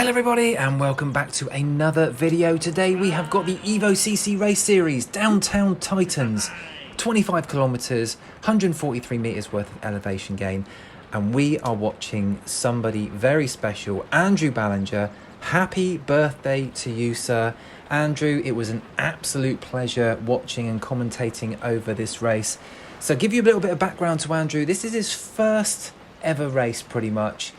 Hello everybody and welcome back to another video. Today we have got the Evo CC race series, Downtown Titans, 25 kilometers, 143 meters worth of elevation gain, and we are watching somebody very special, Andrew Ballinger. Happy birthday to you, sir. Andrew, it was an absolute pleasure watching and commentating over this race. So give you a little bit of background to Andrew. This is his first ever race pretty much.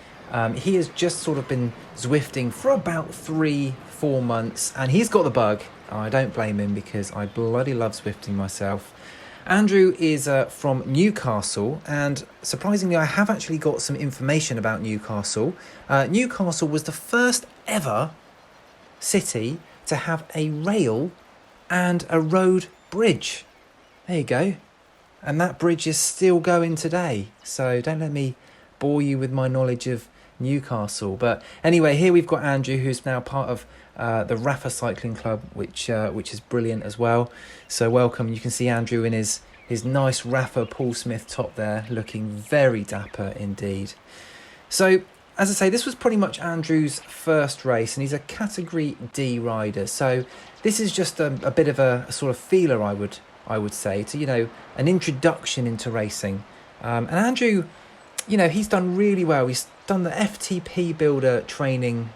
He has just sort of been Zwifting for about 3-4 months, and he's got the bug. I don't blame him because I bloody love Zwifting myself. Andrew is from Newcastle, and surprisingly I have actually got some information about Newcastle. Newcastle was the first ever city to have a rail and a road bridge. There you go. And that bridge is still going today, so don't let me bore you with my knowledge of Newcastle. But anyway, here we've got Andrew, who's now part of the Rafa Cycling Club, which is brilliant as well. So welcome. You can see Andrew in his nice Rafa Paul Smith top there, looking very dapper indeed. So as I say, this was pretty much Andrew's first race, and he's a Category D rider. So this is just a bit of a sort of feeler, I would say, to, you know, an introduction into racing. And Andrew, you know, he's done really well. He's done the FTP builder training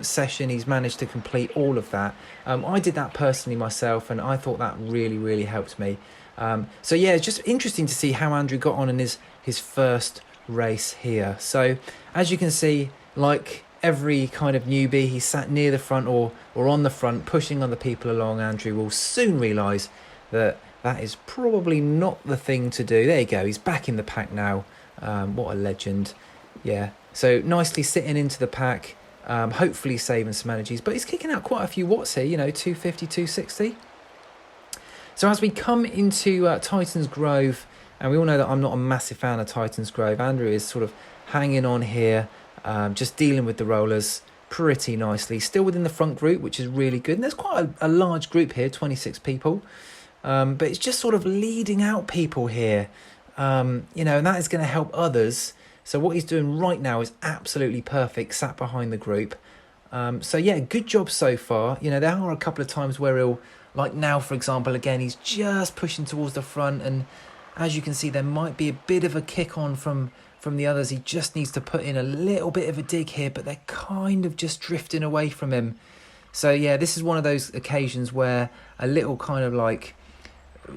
session. He's managed to complete all of that. I did that personally myself, and I thought that really helped me. So yeah, it's just interesting to see how Andrew got on in his first race here. So as you can see, like every kind of newbie, he sat near the front or on the front, pushing other people along. Andrew will soon realise that is probably not the thing to do. There you go, he's back in the pack now. What a legend. Yeah, so nicely sitting into the pack, hopefully saving some energies, but he's kicking out quite a few watts here, you know, 250, 260. So as we come into Titans Grove, and we all know that I'm not a massive fan of Titans Grove, Andrew is sort of hanging on here, just dealing with the rollers pretty nicely, still within the front group, which is really good. And there's quite a large group here, 26 people, but it's just sort of leading out people here. You know, and that is going to help others. So what he's doing right now is absolutely perfect, sat behind the group. So yeah, good job so far. You know, there are a couple of times where he'll, like now for example, again, he's just pushing towards the front, and as you can see, there might be a bit of a kick on from the others. He just needs to put in a little bit of a dig here, but they're kind of just drifting away from him. So yeah, this is one of those occasions where a little kind of like,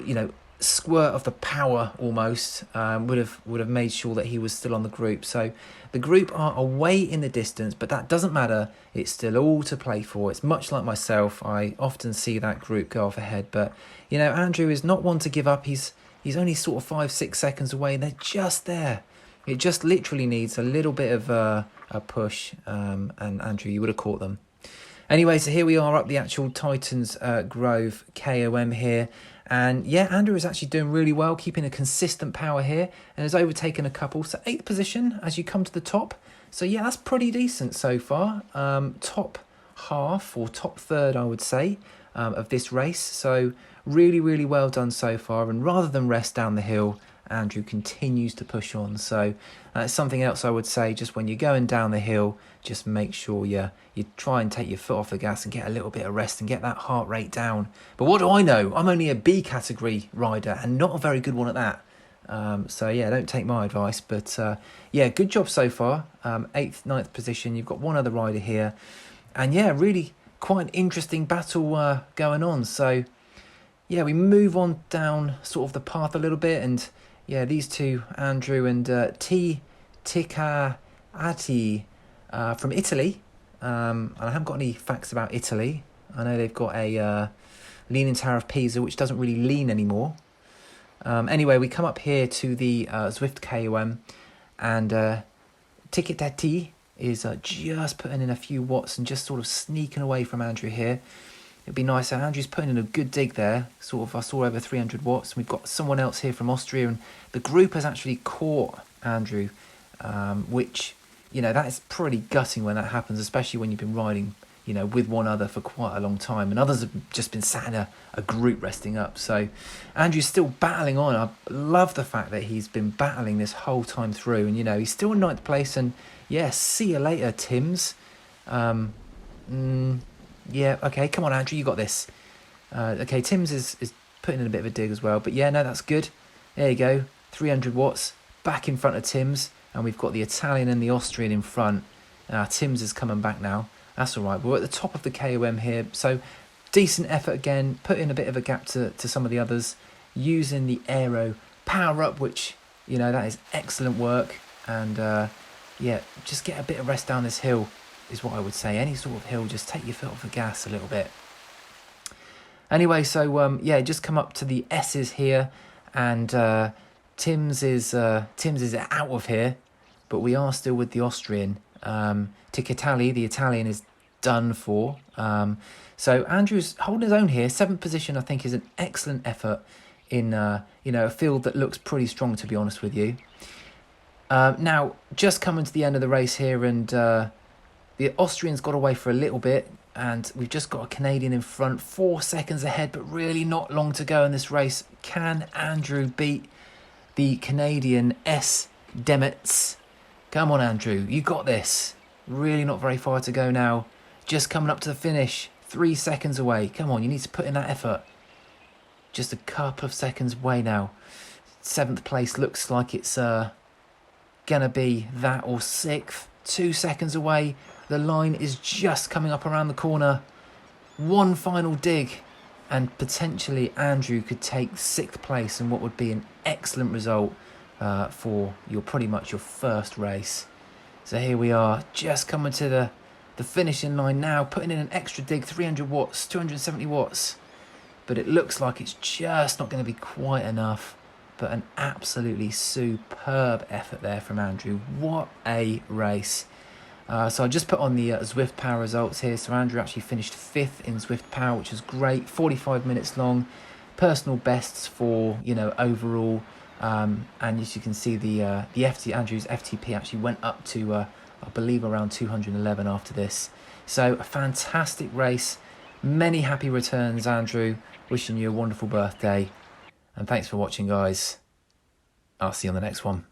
you know, squirt of the power almost would have made sure that he was still on the group. So the group are away in the distance, but that doesn't matter. It's still all to play for. It's much like myself. I often see that group go off ahead, but you know, Andrew is not one to give up. He's only sort of 5-6 seconds away, and they're just there. It just literally needs a little bit of a push, and Andrew, you would have caught them. Anyway, so here we are up the actual Titans Grove KOM here. And yeah, Andrew is actually doing really well, keeping a consistent power here, and has overtaken a couple. So 8th position as you come to the top. So yeah, that's pretty decent so far. Top half or top third, I would say, of this race. So really well done so far. And rather than rest down the hill, Andrew continues to push on. So that's something else I would say, just when you're going down the hill, just make sure you try and take your foot off the gas and get a little bit of rest and get that heart rate down. But what do I know? I'm only a B category rider, and not a very good one at that. So yeah, don't take my advice. But yeah, good job so far. 8th, 9th position. You've got one other rider here. And yeah, really quite an interesting battle going on. So yeah, we move on down sort of the path a little bit, and yeah, these two, Andrew and T. Ticcaati from Italy. And I haven't got any facts about Italy. I know they've got a leaning tower of Pisa, which doesn't really lean anymore. Anyway, we come up here to the Zwift KOM, and Ticcaati is just putting in a few watts and just sort of sneaking away from Andrew here. It'd be nice. Andrew's putting in a good dig there. Sort of, I saw over 300 watts. We've got someone else here from Austria, and the group has actually caught Andrew, which, you know, that is pretty gutting when that happens, especially when you've been riding, you know, with one other for quite a long time, and others have just been sat in a group resting up. So Andrew's still battling on. I love the fact that he's been battling this whole time through, and, you know, he's still in 9th place, and yeah, see you later, Tims. Yeah, okay, come on, Andrew, you got this. Okay, Tim's is putting in a bit of a dig as well. But yeah, no, that's good. There you go. 300 watts back in front of Tim's. And we've got the Italian and the Austrian in front. Tim's is coming back now. That's all right. We're at the top of the KOM here. So decent effort again. Put in a bit of a gap to some of the others. Using the aero power up, which, you know, that is excellent work. And yeah, just get a bit of rest down this hill is what I would say. Any sort of hill, just take your foot off the gas a little bit. Anyway, so yeah, just come up to the S's here, and Tim's is out of here, but we are still with the Austrian. Ticatali, the Italian, is done for. So Andrew's holding his own here. 7th position, I think, is an excellent effort in you know, a field that looks pretty strong, to be honest with you. Now, just coming to the end of the race here, and the Austrians got away for a little bit, and we've just got a Canadian in front, 4 seconds ahead, but really not long to go in this race. Can Andrew beat the Canadian S. Demetz? Come on, Andrew, you got this. Really not very far to go now. Just coming up to the finish, 3 seconds away. Come on, you need to put in that effort. Just a couple of seconds away now. 7th place looks like it's gonna be that, or 6th. 2 seconds away. The line is just coming up around the corner. One final dig, and potentially Andrew could take 6th place in what would be an excellent result for pretty much your first race. So here we are, just coming to the finishing line now, putting in an extra dig, 300 watts, 270 watts. But it looks like it's just not going to be quite enough. But an absolutely superb effort there from Andrew. What a race. So I just put on the Zwift Power results here. So Andrew actually finished 5th in Zwift Power, which is great. 45 minutes long. Personal bests for, you know, overall. And as you can see, the Andrew's FTP actually went up to, I believe, around 211 after this. So a fantastic race. Many happy returns, Andrew. Wishing you a wonderful birthday. And thanks for watching, guys. I'll see you on the next one.